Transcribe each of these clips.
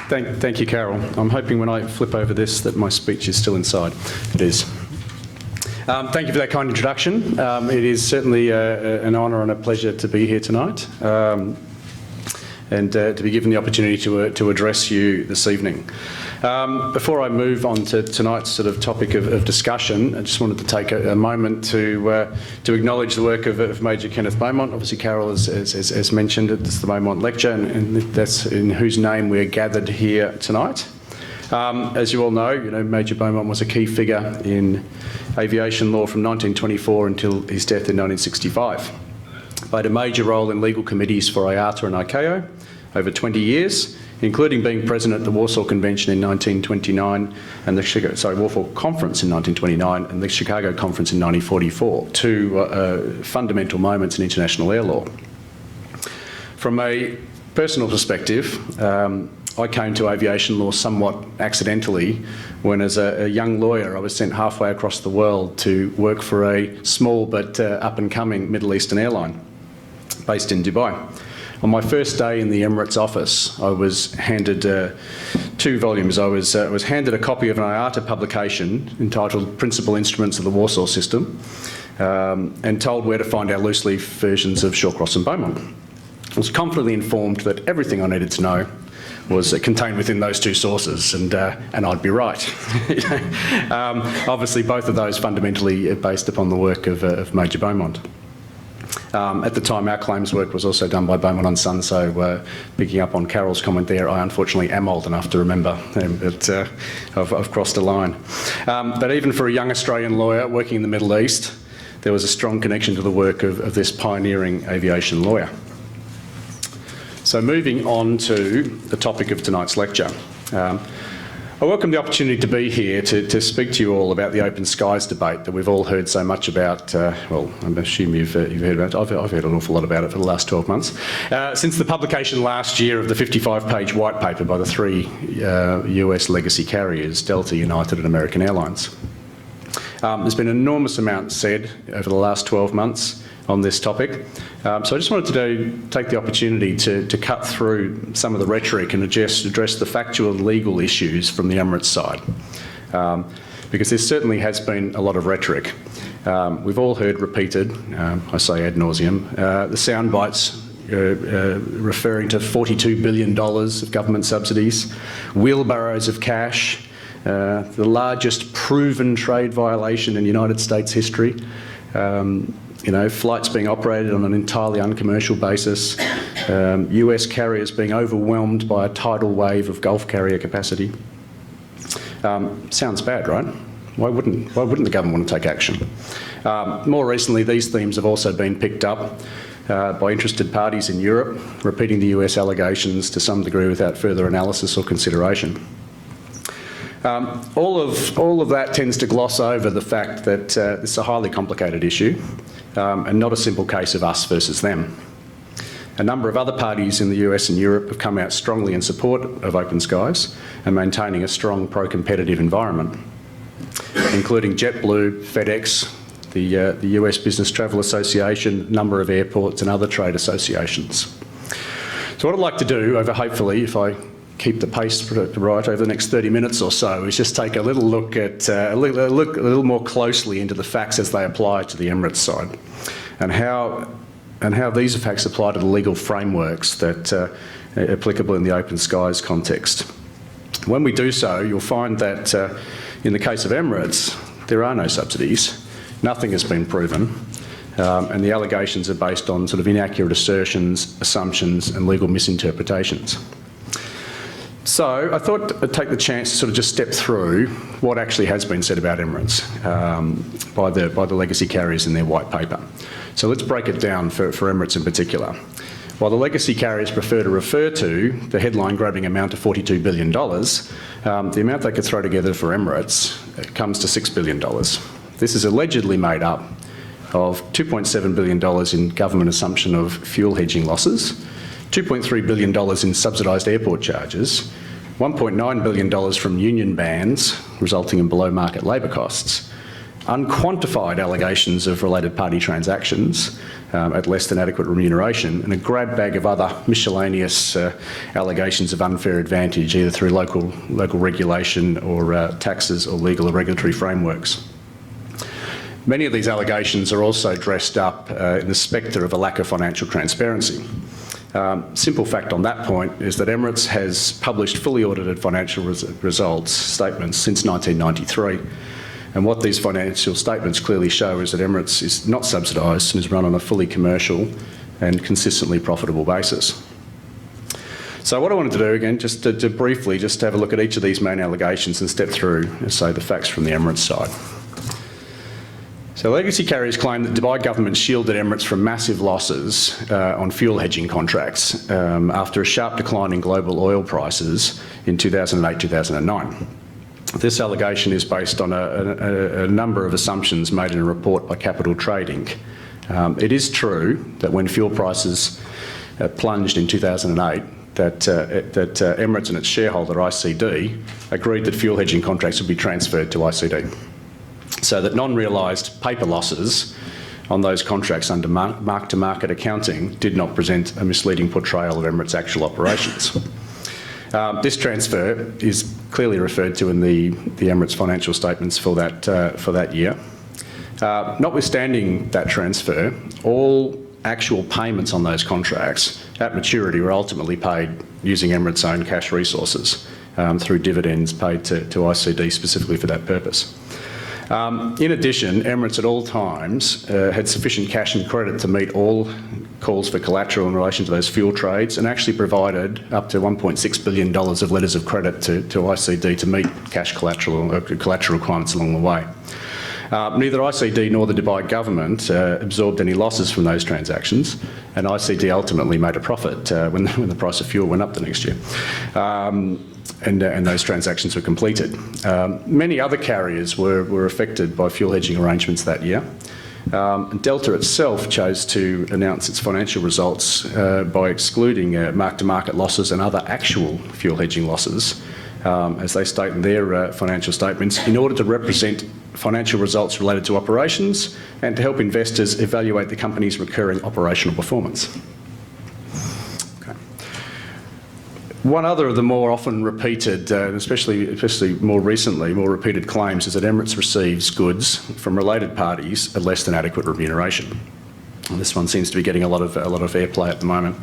Thank you, Carol. I'm hoping when I flip over this that my speech is still inside. It is. Thank you for that kind introduction. It is certainly an honour and a pleasure to be here tonight and to be given the opportunity to address you this evening. Before I move on to tonight's sort of topic of discussion, I just wanted to take a moment to acknowledge the work of Major Kenneth Beaumont. Obviously, Carol has mentioned it. It's the Beaumont Lecture, and that's in whose name we're gathered here tonight. As you all know, Major Beaumont was a key figure in aviation law from 1924 until his death in 1965. Played a major role in legal committees for IATA and ICAO over 20 years, including being president of the Warsaw Convention in 1929 and the Warsaw Conference in 1929 and the Chicago Conference in 1944, two fundamental moments in international air law. From a personal perspective, I came to aviation law somewhat accidentally when, as a young lawyer, I was sent halfway across the world to work for a small but up-and-coming Middle Eastern airline based in Dubai. On my first day in the Emirates office, I was handed 2 volumes. I was handed a copy of an IATA publication entitled Principal Instruments of the Warsaw System and told where to find our loose-leaf versions of Shawcross and Beaumont. I was confidently informed that everything I needed to know was contained within those 2 sources, and I'd be right. Obviously, both of those fundamentally based upon the work of Major Beaumont. At the time, our claims work was also done by Beaumont and Son, so picking up on Carol's comment there, I unfortunately am old enough to remember, but I've crossed a line. But even for a young Australian lawyer working in the Middle East, there was a strong connection to the work of this pioneering aviation lawyer. So moving on to the topic of tonight's lecture. I welcome the opportunity to be here to speak to you all about the open skies debate that we've all heard so much about. Well, I assume you've heard about it. I've heard an awful lot about it for the last 12 months. Since the publication last year of the 55-page white paper by the 3 US legacy carriers, Delta, United and American Airlines. There's been an enormous amount said over the last 12 months on this topic. So I just wanted to take the opportunity to cut through some of the rhetoric and address the factual and legal issues from the Emirates side. Because there certainly has been a lot of rhetoric. We've all heard repeated, I say ad nauseum, the sound bites referring to $42 billion of government subsidies, wheelbarrows of cash, the largest proven trade violation in United States history. Flights being operated on an entirely uncommercial basis, US carriers being overwhelmed by a tidal wave of Gulf carrier capacity. Sounds bad, right? Why wouldn't the government want to take action? More recently, these themes have also been picked up by interested parties in Europe, repeating the US allegations to some degree without further analysis or consideration. All of that tends to gloss over the fact that it's a highly complicated issue and not a simple case of us versus them. A number of other parties in the US and Europe have come out strongly in support of open skies and maintaining a strong pro-competitive environment, including JetBlue, FedEx, the US Business Travel Association, a number of airports and other trade associations. So what I'd like to do, hopefully, if I keep the pace right over the next 30 minutes or so, is just take a little look at a little more closely into the facts as they apply to the Emirates side, and how these facts apply to the legal frameworks that are applicable in the open skies context. When we do so, you'll find that in the case of Emirates, there are no subsidies, nothing has been proven, and the allegations are based on sort of inaccurate assertions, assumptions, and legal misinterpretations. So I thought I'd take the chance to sort of just step through what actually has been said about Emirates by the legacy carriers in their white paper. So let's break it down for Emirates in particular. While the legacy carriers prefer to refer to the headline-grabbing amount of $42 billion, the amount they could throw together for Emirates comes to $6 billion. This is allegedly made up of $2.7 billion in government assumption of fuel hedging losses, $2.3 billion in subsidised airport charges, $1.9 billion from union bans resulting in below-market labour costs, unquantified allegations of related party transactions at less than adequate remuneration, and a grab bag of other miscellaneous allegations of unfair advantage, either through local regulation or taxes or legal or regulatory frameworks. Many of these allegations are also dressed up in the spectre of a lack of financial transparency. Simple fact on that point is that Emirates has published fully audited financial results statements since 1993. And what these financial statements clearly show is that Emirates is not subsidised and is run on a fully commercial and consistently profitable basis. So what I wanted to do, again, just to briefly just have a look at each of these main allegations and step through, say, the facts from the Emirates side. So legacy carriers claim that the Dubai government shielded Emirates from massive losses on fuel hedging contracts after a sharp decline in global oil prices in 2008-2009. This allegation is based on a number of assumptions made in a report by Capital Trading. It is true that when fuel prices plunged in 2008, that Emirates and its shareholder ICD agreed that fuel hedging contracts would be transferred to ICD, so that non-realised paper losses on those contracts under mark-to-market accounting did not present a misleading portrayal of Emirates' actual operations. This transfer is clearly referred to in the Emirates financial statements for that year. Notwithstanding that transfer, all actual payments on those contracts at maturity were ultimately paid using Emirates' own cash resources through dividends paid to ICD specifically for that purpose. In addition, Emirates at all times had sufficient cash and credit to meet all calls for collateral in relation to those fuel trades, and actually provided up to $1.6 billion of letters of credit to ICD to meet cash collateral requirements along the way. Neither ICD nor the Dubai government absorbed any losses from those transactions, and ICD ultimately made a profit when the price of fuel went up the next year. And those transactions were completed. Many other carriers were affected by fuel hedging arrangements that year. Delta itself chose to announce its financial results by excluding mark-to-market losses and other actual fuel hedging losses, as they state in their financial statements, in order to represent financial results related to operations and to help investors evaluate the company's recurring operational performance. One other of the more often repeated, especially more recently, more repeated claims is that Emirates receives goods from related parties at less than adequate remuneration. And this one seems to be getting a lot of airplay at the moment.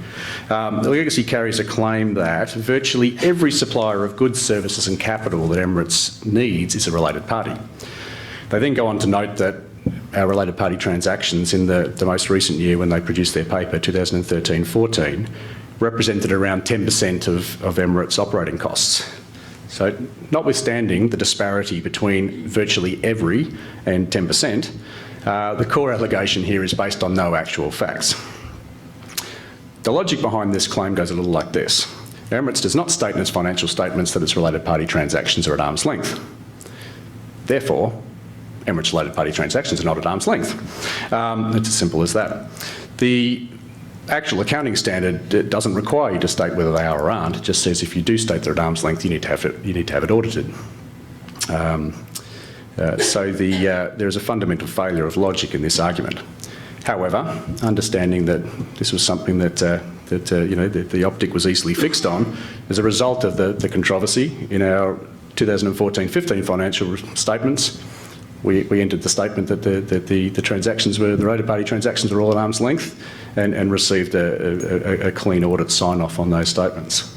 The legacy carries a claim that virtually every supplier of goods, services and capital that Emirates needs is a related party. They then go on to note that our related party transactions in the most recent year, when they produced their paper, 2013-14, represented around 10% of Emirates' operating costs. So notwithstanding the disparity between virtually every and 10%, the core allegation here is based on no actual facts. The logic behind this claim goes a little like this. Emirates does not state in its financial statements that its related party transactions are at arm's length. Therefore, Emirates' related party transactions are not at arm's length. It's as simple as that. The actual accounting standard doesn't require you to state whether they are or aren't. It just says if you do state they're at arm's length, you need to have it audited. So there is a fundamental failure of logic in this argument. However, understanding that this was something that the optic was easily fixed on, as a result of the controversy in our 2014-15 financial statements, we entered the statement that the transactions were, the related party transactions were all at arm's length, and received a clean audit sign-off on those statements.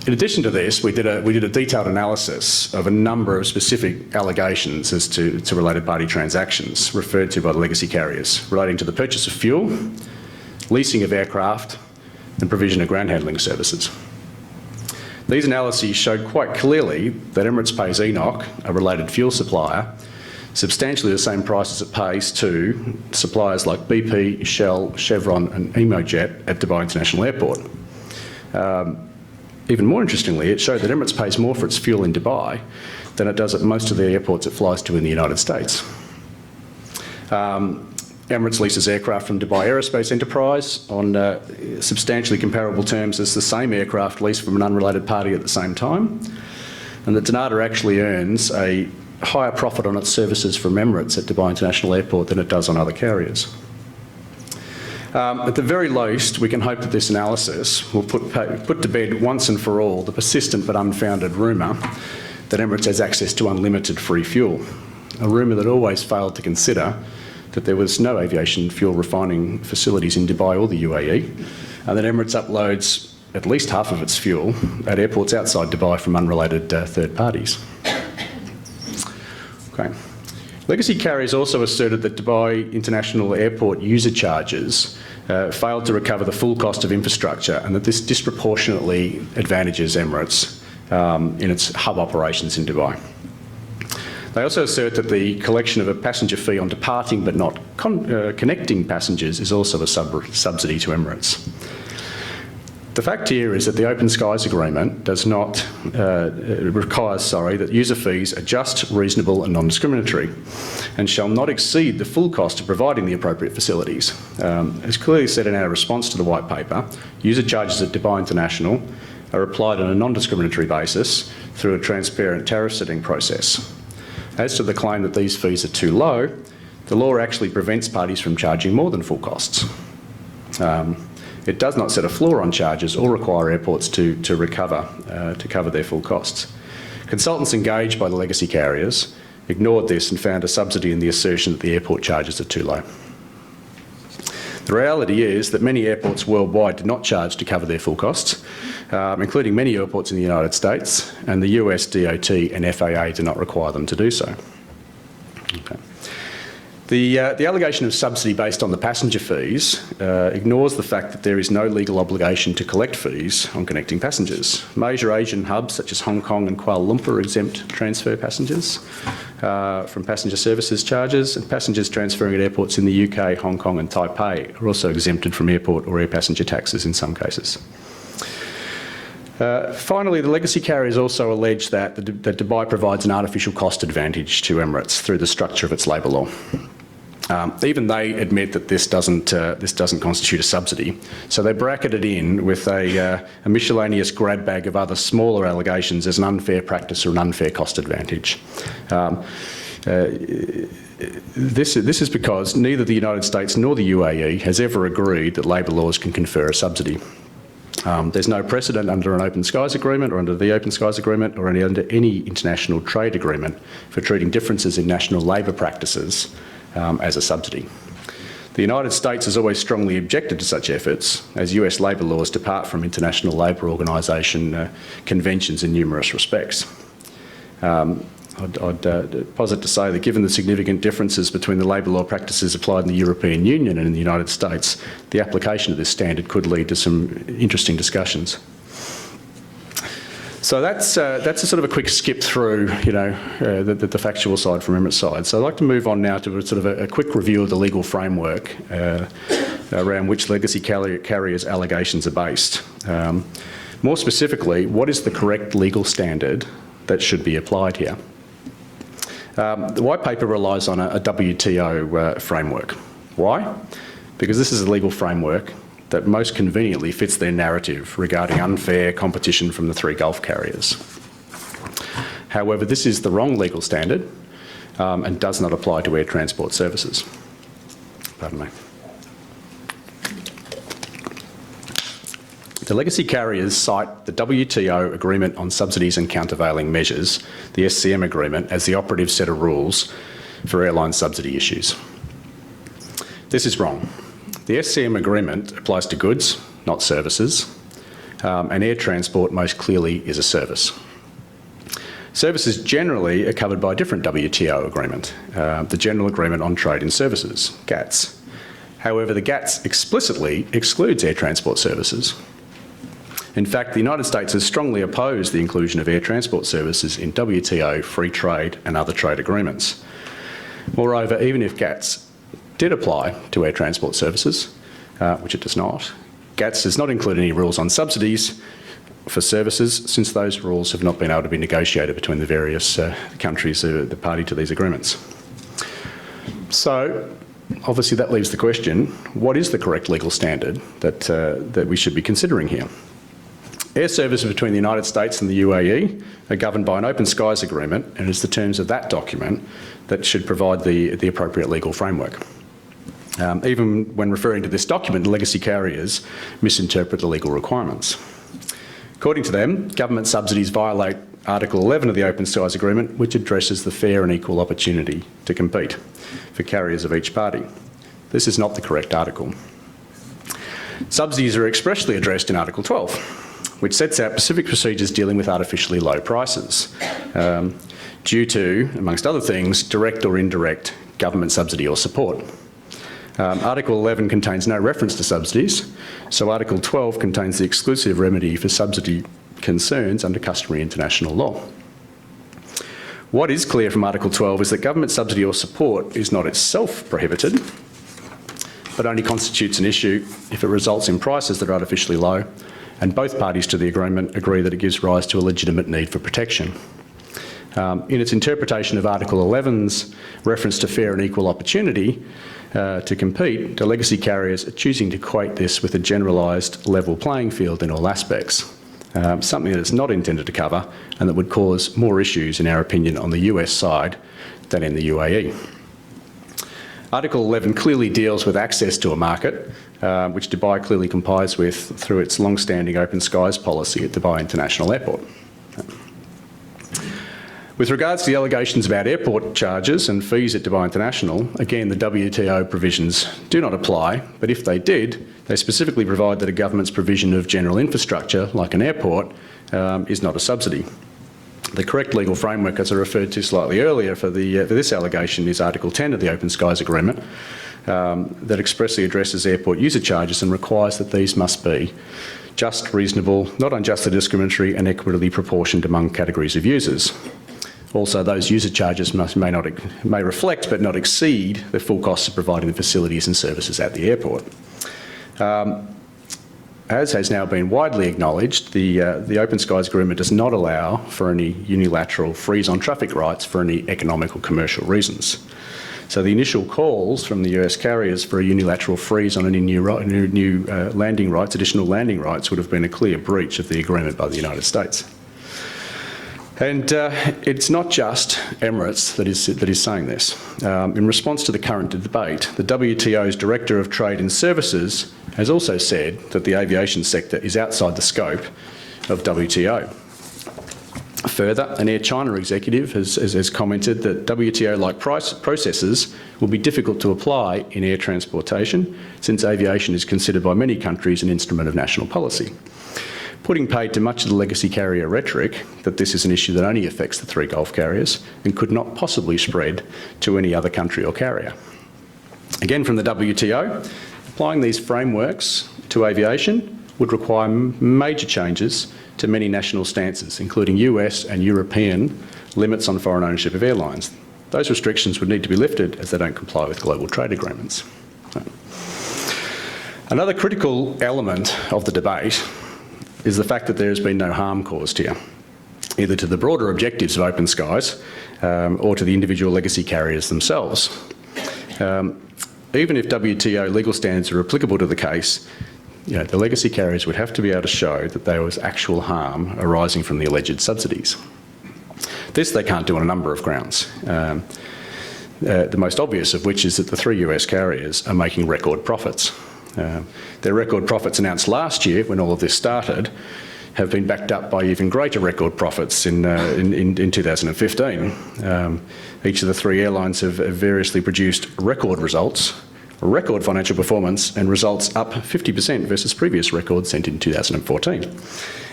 In addition to this, we did a detailed analysis of a number of specific allegations as to related party transactions referred to by the legacy carriers, relating to the purchase of fuel, leasing of aircraft, and provision of ground handling services. These analyses showed quite clearly that Emirates pays ENOC, a related fuel supplier, substantially the same prices it pays to suppliers like BP, Shell, Chevron and Emojet at Dubai International Airport. Even more interestingly, it showed that Emirates pays more for its fuel in Dubai than it does at most of the airports it flies to in the United States. Emirates leases aircraft from Dubai Aerospace Enterprise on substantially comparable terms as the same aircraft leased from an unrelated party at the same time. And that Donata actually earns a higher profit on its services from Emirates at Dubai International Airport than it does on other carriers. At the very least, we can hope that this analysis will put to bed once and for all the persistent but unfounded rumour that Emirates has access to unlimited free fuel, a rumour that always failed to consider that there was no aviation fuel refining facilities in Dubai or the UAE, and that Emirates uploads at least half of its fuel at airports outside Dubai from unrelated third parties. Okay. Legacy carriers also asserted that Dubai International Airport user charges failed to recover the full cost of infrastructure, and that this disproportionately advantages Emirates in its hub operations in Dubai. They also assert that the collection of a passenger fee on departing but not connecting passengers is also a subsidy to Emirates. The fact here is that the Open Skies Agreement does not requires that user fees are just, reasonable and non-discriminatory, and shall not exceed the full cost of providing the appropriate facilities. As clearly said in our response to the white paper, user charges at Dubai International are applied on a non-discriminatory basis through a transparent tariff setting process. As to the claim that these fees are too low, the law actually prevents parties from charging more than full costs. It does not set a floor on charges or require airports to cover their full costs. Consultants engaged by the legacy carriers ignored this and found a subsidy in the assertion that the airport charges are too low. The reality is that many airports worldwide do not charge to cover their full costs, including many airports in the United States, and the US DOT and FAA do not require them to do so. Okay. The allegation of subsidy based on the passenger fees ignores the fact that there is no legal obligation to collect fees on connecting passengers. Major Asian hubs such as Hong Kong and Kuala Lumpur exempt transfer passengers from passenger services charges, and passengers transferring at airports in the UK, Hong Kong and Taipei are also exempted from airport or air passenger taxes in some cases. Finally, the legacy carriers also allege that Dubai provides an artificial cost advantage to Emirates through the structure of its labour law. Even they admit that this doesn't constitute a subsidy, so they bracket it in with a miscellaneous grab bag of other smaller allegations as an unfair practice or an unfair cost advantage. This is because neither the United States nor the UAE has ever agreed that labour laws can confer a subsidy. There's no precedent under an Open Skies Agreement or under the Open Skies Agreement or under any international trade agreement for treating differences in national labour practices as a subsidy. The United States has always strongly objected to such efforts, as US labour laws depart from International Labour Organisation conventions in numerous respects. I'd posit to say that given the significant differences between the labour law practices applied in the European Union and in the United States, the application of this standard could lead to some interesting discussions. So that's a sort of a quick skip through, the factual side from Emirates' side. So I'd like to move on now to sort of a quick review of the legal framework around which legacy carriers' allegations are based. More specifically, what is the correct legal standard that should be applied here? The white paper relies on a WTO framework. Why? Because this is a legal framework that most conveniently fits their narrative regarding unfair competition from the three Gulf carriers. However, this is the wrong legal standard and does not apply to air transport services. Pardon me. The legacy carriers cite the WTO Agreement on Subsidies and Countervailing Measures, the SCM agreement, as the operative set of rules for airline subsidy issues. This is wrong. The SCM agreement applies to goods, not services, and air transport most clearly is a service. Services generally are covered by a different WTO agreement, the General Agreement on Trade in Services, GATS. However, the GATS explicitly excludes air transport services. In fact, the United States has strongly opposed the inclusion of air transport services in WTO, free trade and other trade agreements. Moreover, even if GATS did apply to air transport services, which it does not, GATS does not include any rules on subsidies for services, since those rules have not been able to be negotiated between the various countries the party to these agreements. So, obviously that leaves the question, what is the correct legal standard that we should be considering here? Air services between the United States and the UAE are governed by an open skies agreement, and it's the terms of that document that should provide the appropriate legal framework. Even when referring to this document, legacy carriers misinterpret the legal requirements. According to them, government subsidies violate Article 11 of the Open Skies Agreement, which addresses the fair and equal opportunity to compete for carriers of each party. This is not the correct article. Subsidies are expressly addressed in Article 12, which sets out specific procedures dealing with artificially low prices due to, amongst other things, direct or indirect government subsidy or support. Article 11 contains no reference to subsidies, so Article 12 contains the exclusive remedy for subsidy concerns under customary international law. What is clear from Article 12 is that government subsidy or support is not itself prohibited, but only constitutes an issue if it results in prices that are artificially low, and both parties to the agreement agree that it gives rise to a legitimate need for protection. In its interpretation of Article 11's reference to fair and equal opportunity to compete, the legacy carriers are choosing to equate this with a generalised level playing field in all aspects, something that it's not intended to cover and that would cause more issues, in our opinion, on the US side than in the UAE. Article 11 clearly deals with access to a market, which Dubai clearly complies with through its long-standing open skies policy at Dubai International Airport. With regards to the allegations about airport charges and fees at Dubai International, again, the WTO provisions do not apply, but if they did, they specifically provide that a government's provision of general infrastructure, like an airport, is not a subsidy. The correct legal framework, as I referred to slightly earlier for this allegation, is Article 10 of the Open Skies Agreement that expressly addresses airport user charges and requires that these must be just, reasonable, not unjustly discriminatory and equitably proportioned among categories of users. Also, those user charges may reflect but not exceed the full costs of providing the facilities and services at the airport. As has now been widely acknowledged, the Open Skies Agreement does not allow for any unilateral freeze on traffic rights for any economic or commercial reasons. So the initial calls from the US carriers for a unilateral freeze on any new landing rights, additional landing rights, would have been a clear breach of the agreement by the United States. And it's not just Emirates that is saying this. In response to the current debate, the WTO's Director of Trade and Services has also said that the aviation sector is outside the scope of WTO. Further, an Air China executive has commented that WTO-like processes will be difficult to apply in air transportation, since aviation is considered by many countries an instrument of national policy, putting paid to much of the legacy carrier rhetoric that this is an issue that only affects the three Gulf carriers and could not possibly spread to any other country or carrier. Again, from the WTO, applying these frameworks to aviation would require major changes to many national stances, including US and European limits on foreign ownership of airlines. Those restrictions would need to be lifted as they don't comply with global trade agreements. Another critical element of the debate is the fact that there has been no harm caused here, either to the broader objectives of open skies or to the individual legacy carriers themselves. Even if WTO legal standards are applicable to the case, the legacy carriers would have to be able to show that there was actual harm arising from the alleged subsidies. This they can't do on a number of grounds. The most obvious of which is that the three US carriers are making record profits. Their record profits announced last year, when all of this started, have been backed up by even greater record profits in 2015. Each of the three airlines have variously produced record results, record financial performance, and results up 50% versus previous records set in 2014,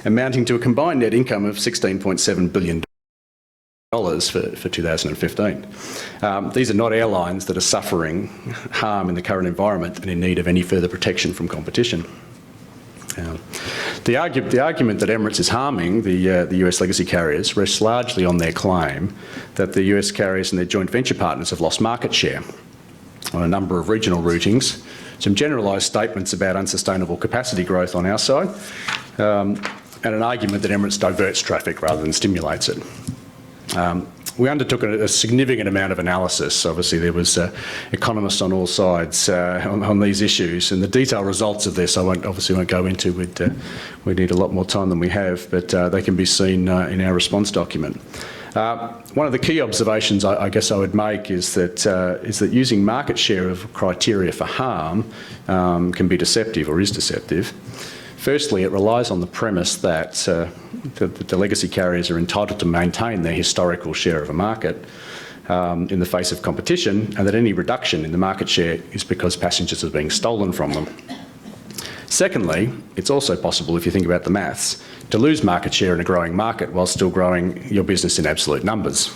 amounting to a combined net income of $16.7 billion for 2015. These are not airlines that are suffering harm in the current environment and in need of any further protection from competition. The argument that Emirates is harming the US legacy carriers rests largely on their claim that the US carriers and their joint venture partners have lost market share on a number of regional routings, some generalised statements about unsustainable capacity growth on our side, and an argument that Emirates diverts traffic rather than stimulates it. We undertook a significant amount of analysis. Obviously, there was economists on all sides on these issues, and the detailed results of this I obviously won't go into. We need a lot more time than we have, but they can be seen in our response document. One of the key observations I guess I would make is that using market share of criteria for harm can be deceptive, or is deceptive. Firstly, it relies on the premise that the legacy carriers are entitled to maintain their historical share of a market in the face of competition, and that any reduction in the market share is because passengers are being stolen from them. Secondly, it's also possible, if you think about the maths, to lose market share in a growing market while still growing your business in absolute numbers.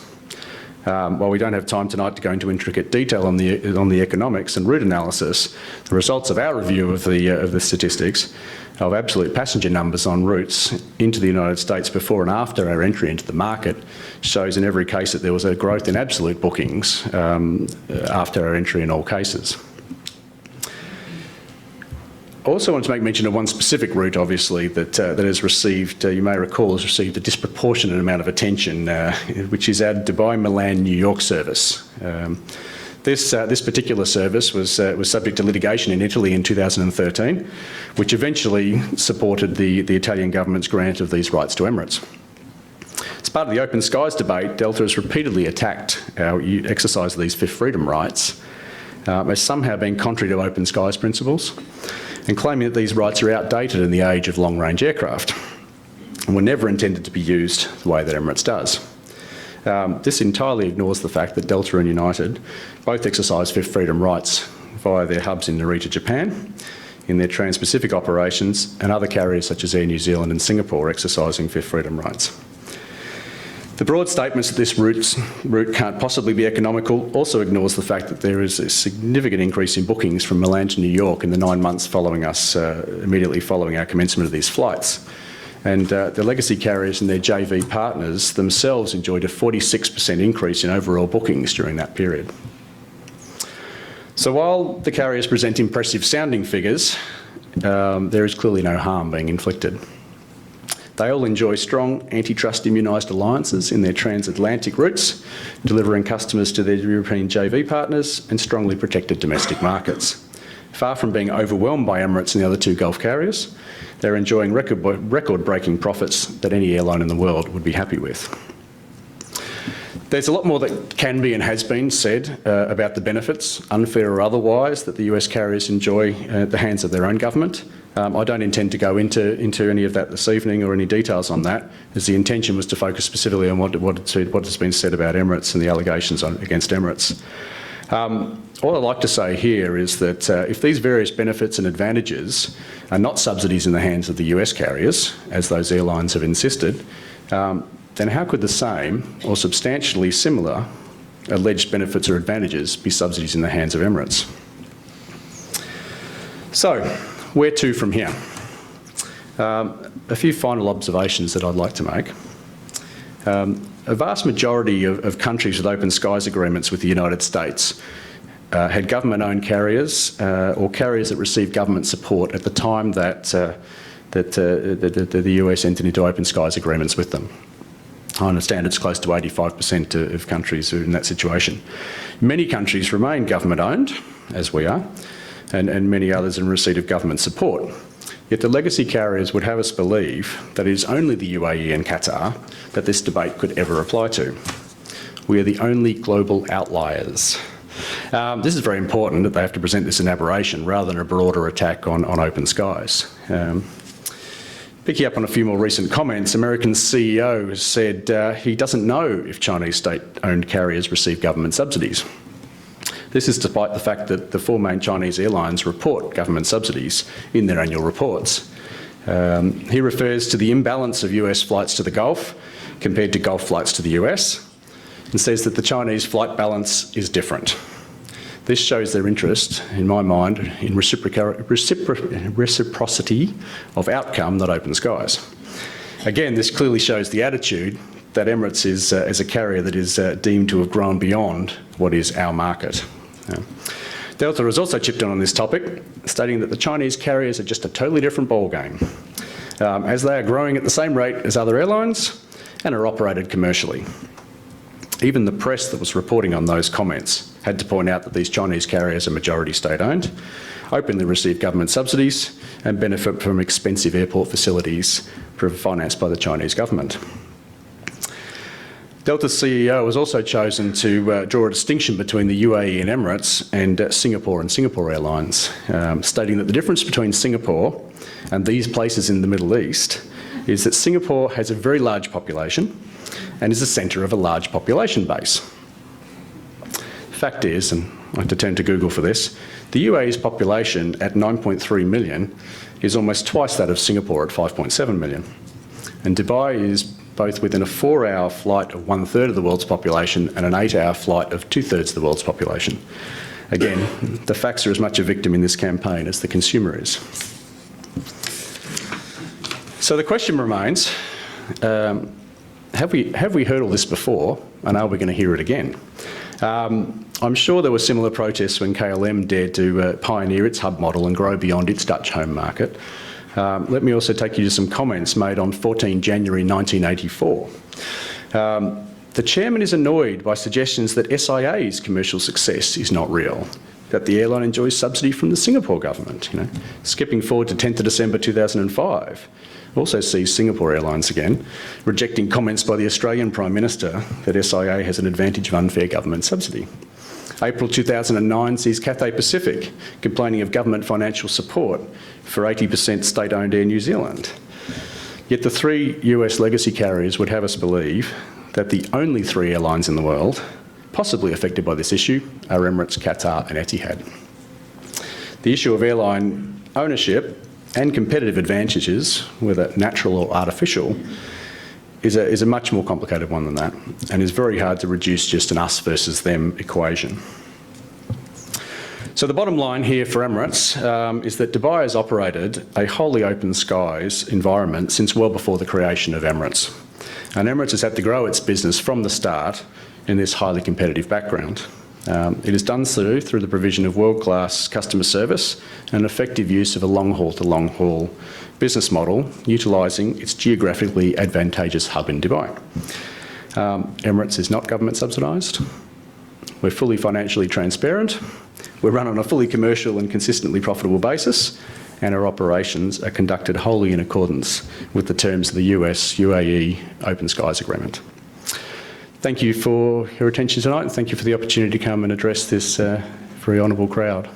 While we don't have time tonight to go into intricate detail on the economics and route analysis, the results of our review of the statistics of absolute passenger numbers on routes into the United States before and after our entry into the market shows in every case that there was a growth in absolute bookings after our entry in all cases. I also want to make mention of one specific route, obviously, that has received, you may recall, has received a disproportionate amount of attention, which is our Dubai-Milan-New York service. This particular service was subject to litigation in Italy in 2013, which eventually supported the Italian government's grant of these rights to Emirates. As part of the open skies debate, Delta has repeatedly attacked our exercise of these fifth freedom rights as somehow being contrary to open skies principles, and claiming that these rights are outdated in the age of long-range aircraft and were never intended to be used the way that Emirates does. This entirely ignores the fact that Delta and United both exercise fifth freedom rights via their hubs in Narita, Japan, in their trans-Pacific operations, and other carriers such as Air New Zealand and Singapore exercising fifth freedom rights. The broad statements that this route can't possibly be economical also ignores the fact that there is a significant increase in bookings from Milan to New York in the 9 months following us, immediately following our commencement of these flights. And the legacy carriers and their JV partners themselves enjoyed a 46% increase in overall bookings during that period. So while the carriers present impressive sounding figures, there is clearly no harm being inflicted. They all enjoy strong antitrust immunised alliances in their transatlantic routes, delivering customers to their European JV partners and strongly protected domestic markets. Far from being overwhelmed by Emirates and the other two Gulf carriers, they're enjoying record-breaking profits that any airline in the world would be happy with. There's a lot more that can be and has been said about the benefits, unfair or otherwise, that the US carriers enjoy at the hands of their own government. I don't intend to go into any of that this evening or any details on that, as the intention was to focus specifically on what has been said about Emirates and the allegations against Emirates. All I'd like to say here is that if these various benefits and advantages are not subsidies in the hands of the US carriers, as those airlines have insisted, then how could the same or substantially similar alleged benefits or advantages be subsidies in the hands of Emirates? So, where to from here? A few final observations that I'd like to make. A vast majority of countries with open skies agreements with the United States had government-owned carriers or carriers that received government support at the time that the US entered into open skies agreements with them. I understand it's close to 85% of countries who are in that situation. Many countries remain government-owned, as we are, and many others in receipt of government support. Yet the legacy carriers would have us believe that it is only the UAE and Qatar that this debate could ever apply to. We are the only global outliers. This is very important that they have to present this in aberration rather than a broader attack on open skies. Picking up on a few more recent comments, American CEO has said he doesn't know if Chinese state-owned carriers receive government subsidies. This is despite the fact that the 4 main Chinese airlines report government subsidies in their annual reports. He refers to the imbalance of US flights to the Gulf compared to Gulf flights to the US and says that the Chinese flight balance is different. This shows their interest, in my mind, in reciprocity of outcome, not open skies. Again, this clearly shows the attitude that Emirates is as a carrier that is deemed to have grown beyond what is our market. Delta has also chipped in on this topic, stating that the Chinese carriers are just a totally different ballgame, as they are growing at the same rate as other airlines and are operated commercially. Even the press that was reporting on those comments had to point out that these Chinese carriers are majority state-owned, openly receive government subsidies and benefit from expensive airport facilities financed by the Chinese government. Delta's CEO has also chosen to draw a distinction between the UAE and Emirates and Singapore Airlines, stating that the difference between Singapore and these places in the Middle East is that Singapore has a very large population and is the centre of a large population base. The fact is, and I had to turn to Google for this, the UAE's population at 9.3 million is almost twice that of Singapore at 5.7 million. And Dubai is both within a 4-hour flight of 1/3 of the world's population and an 8-hour flight of 2/3 of the world's population. Again, the facts are as much a victim in this campaign as the consumer is. So the question remains, have we heard all this before, and are we going to hear it again? I'm sure there were similar protests when KLM dared to pioneer its hub model and grow beyond its Dutch home market. Let me also take you to some comments made on 14 January 1984. The chairman is annoyed by suggestions that SIA's commercial success is not real, that the airline enjoys subsidy from the Singapore government. Skipping forward to 10th of December 2005, also sees Singapore Airlines again, rejecting comments by the Australian Prime Minister that SIA has an advantage of unfair government subsidy. April 2009 sees Cathay Pacific complaining of government financial support for 80% state-owned Air New Zealand. Yet the 3 US legacy carriers would have us believe that the only 3 airlines in the world possibly affected by this issue are Emirates, Qatar and Etihad. The issue of airline ownership and competitive advantages, whether natural or artificial, is a much more complicated one than that, and is very hard to reduce just an us versus them equation. So the bottom line here for Emirates is that Dubai has operated a wholly open skies environment since well before the creation of Emirates. And Emirates has had to grow its business from the start in this highly competitive background. It is done through the provision of world-class customer service and effective use of a long-haul to long-haul business model, utilising its geographically advantageous hub in Dubai. Emirates is not government subsidised. We're fully financially transparent. We're run on a fully commercial and consistently profitable basis, and our operations are conducted wholly in accordance with the terms of the US-UAE Open Skies Agreement. Thank you for your attention tonight, and thank you for the opportunity to come and address this very honourable crowd.